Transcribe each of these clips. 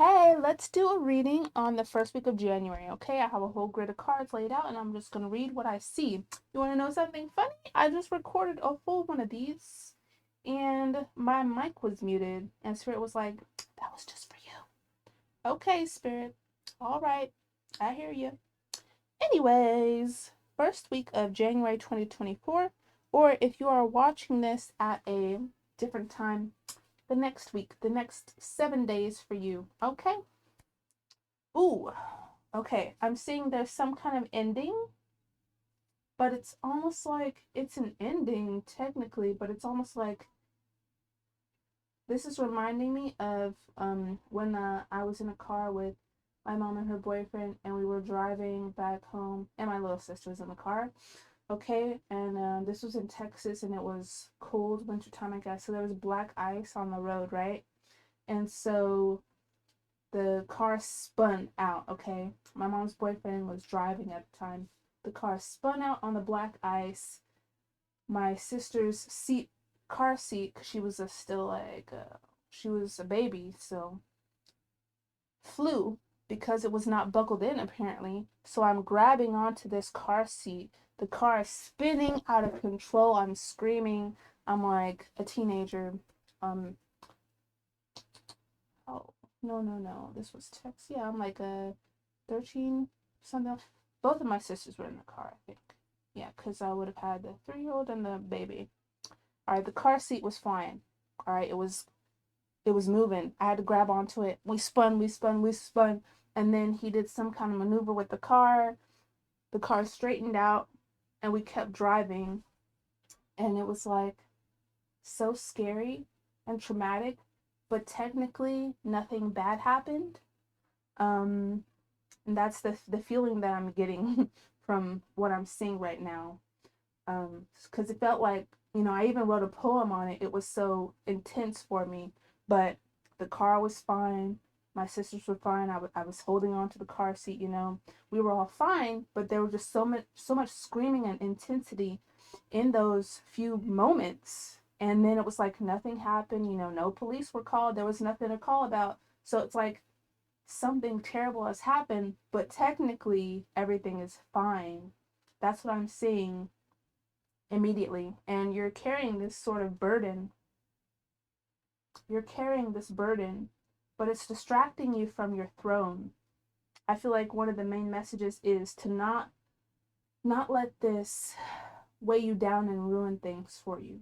Okay, let's do a reading on the first week of January. Okay, I have a whole grid of cards laid out and I'm just going to read what I see. You want to know something funny? I just recorded a full one of these and my mic was muted, and Spirit was like, that was just for you. Okay, Spirit. All right, I hear you. Anyways, first week of January 2024, or if you are watching this at a different time, the next week, the next 7 days for you. Okay? Ooh, okay. I'm seeing there's some kind of ending, but it's almost like it's an ending technically, but it's almost like this is reminding me of when I was in a car with my mom and her boyfriend, and we were driving back home, and my little sister was in the car. Okay, and this was in Texas, and it was cold wintertime, I guess. So there was black ice on the road, right? And so the car spun out, okay? My mom's boyfriend was driving at the time. The car spun out on the black ice. My sister's car seat, because she was still like, she was a baby, so flew because it was not buckled in apparently. So I'm grabbing onto this car seat. The car is spinning out of control. I'm screaming. I'm like a teenager. Um, oh, no. This was text. Yeah, I'm like a 13, something. Both of my sisters were in the car, I think. Yeah, because I would have had the 3-year-old and the baby. All right, the car seat was fine. All right, it was moving. I had to grab onto it. We spun, and then he did some kind of maneuver with the car. The car straightened out, and we kept driving. And it was like so scary and traumatic, but technically nothing bad happened. Um, and that's the feeling that I'm getting from what I'm seeing right now. Because it felt like, I even wrote a poem on it. It was so intense for me, but the car was fine. My sisters were fine. I was holding on to the car seat. We were all fine, but there was just so much screaming and intensity in those few moments. And then it was like nothing happened. No police were called. There was nothing to call about. So it's like something terrible has happened, but technically everything is fine. That's what I'm seeing immediately. And you're carrying this sort of burden. You're carrying this burden, but it's distracting you from your throne. I feel like one of the main messages is to not let this weigh you down and ruin things for you.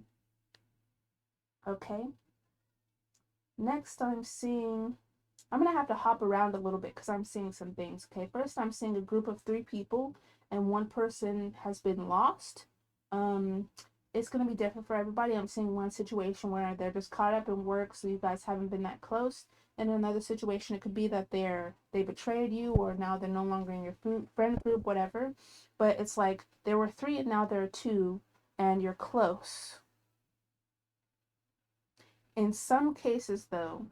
Okay? Next I'm gonna have to hop around a little bit because I'm seeing some things. Okay, first I'm seeing a group of 3 people, and one person has been lost. Um, it's gonna be different for everybody. I'm seeing one situation where they're just caught up in work, so you guys haven't been that close. And in another situation, it could be that they betrayed you, or now they're no longer in your friend group, whatever. But it's like there were 3 and now there are 2, and you're close. In some cases, though,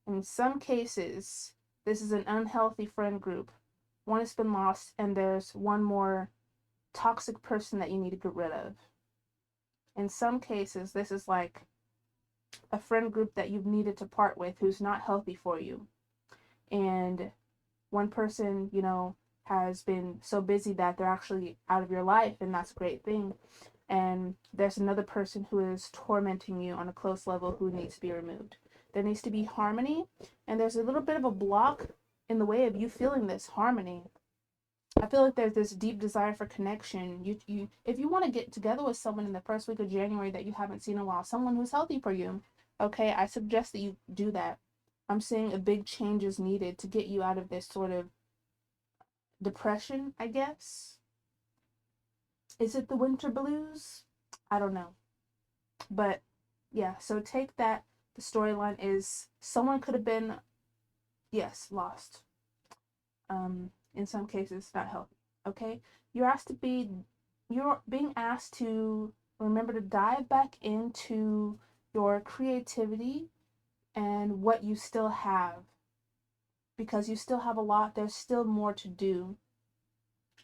in some cases, this is an unhealthy friend group. One has been lost, and there's one more toxic person that you need to get rid of. In some cases, this is like a friend group that you've needed to part with who's not healthy for you. And one person, has been so busy that they're actually out of your life, and that's a great thing. And there's another person who is tormenting you on a close level who needs to be removed. There needs to be harmony, and there's a little bit of a block in the way of you feeling this harmony. I feel like there's this deep desire for connection. You if you want to get together with someone in the first week of January that you haven't seen in a while, someone who's healthy for you, okay, I suggest that you do that. I'm saying a big change is needed to get you out of this sort of depression, I guess. Is it the winter blues? I don't know. But yeah, so take that. The storyline is someone could have been, yes, lost. In some cases, not healthy. Okay, you're being asked to remember to dive back into your creativity and what you still have, because you still have a lot. There's still more to do.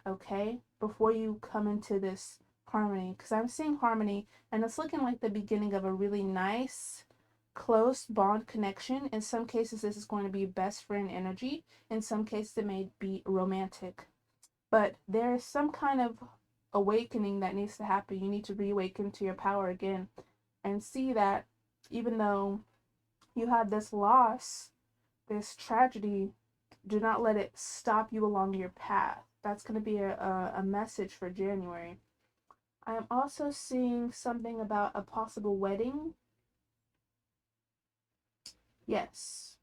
Okay, before you come into this harmony, because I'm seeing harmony, and it's looking like the beginning of a really nice close bond connection. In some cases, this is going to be best friend energy. In some cases, it may be romantic. But there is some kind of awakening that needs to happen. You need to reawaken to your power again and see that even though you had this loss, this tragedy, do not let it stop you along your path. That's going to be a message for January. I am also seeing something about a possible wedding. Yes,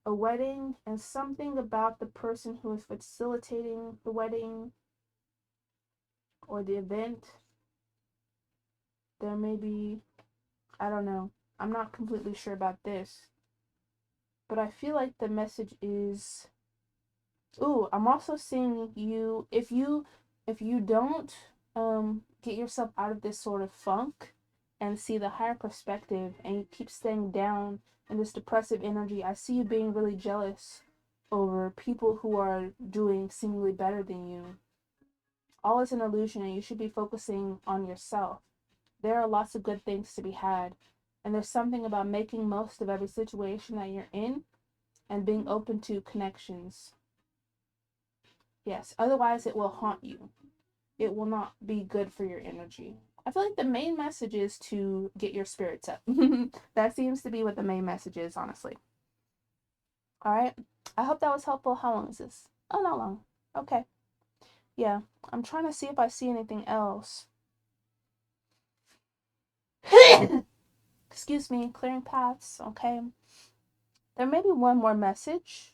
a wedding, and something about the person who is facilitating the wedding or the event. There may be, I don't know. I'm not completely sure about this. But I feel like the message is, ooh, I'm also seeing you, if you don't get yourself out of this sort of funk and see the higher perspective, and you keep staying down in this depressive energy, I see you being really jealous over people who are doing seemingly better than you. All is an illusion, and you should be focusing on yourself. There are lots of good things to be had, and there's something about making most of every situation that you're in and being open to connections. Yes, otherwise it will haunt you. It will not be good for your energy. I feel like the main message is to get your spirits up. That seems to be what the main message is, honestly. All right. I hope that was helpful. How long is this? Oh, not long. Okay. Yeah. I'm trying to see if I see anything else. Excuse me. Clearing paths. Okay. There may be one more message.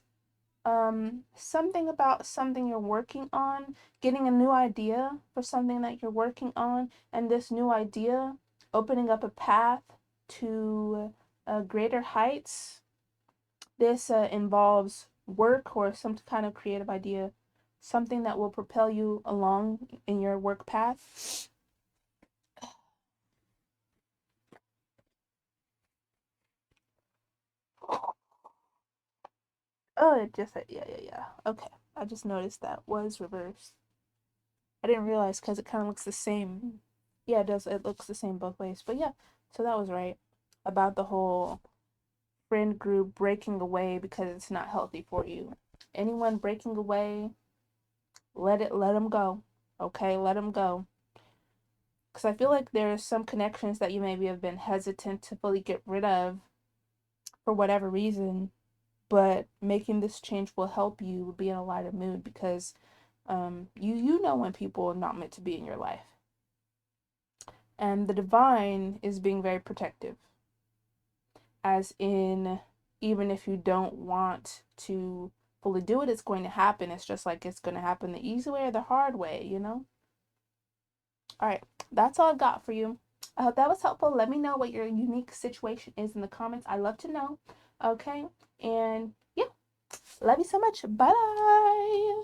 Something about something you're working on, getting a new idea for something that you're working on, and this new idea opening up a path to greater heights. This involves work or some kind of creative idea, something that will propel you along in your work path. Oh, it just said, yeah. Okay, I just noticed that was reversed. I didn't realize because it kind of looks the same. Yeah, it does. It looks the same both ways. But yeah, so that was right about the whole friend group breaking away because it's not healthy for you. Anyone breaking away, let them go. Okay, let them go. Because I feel like there's some connections that you maybe have been hesitant to fully get rid of for whatever reason, but making this change will help you be in a lighter mood because you know when people are not meant to be in your life. And the divine is being very protective, as in, even if you don't want to fully do it, it's going to happen. It's just like it's going to happen the easy way or the hard way, you know? All right, that's all I've got for you. I hope that was helpful. Let me know what your unique situation is in the comments. I love to know. Okay, and yeah, love you so much. Bye bye.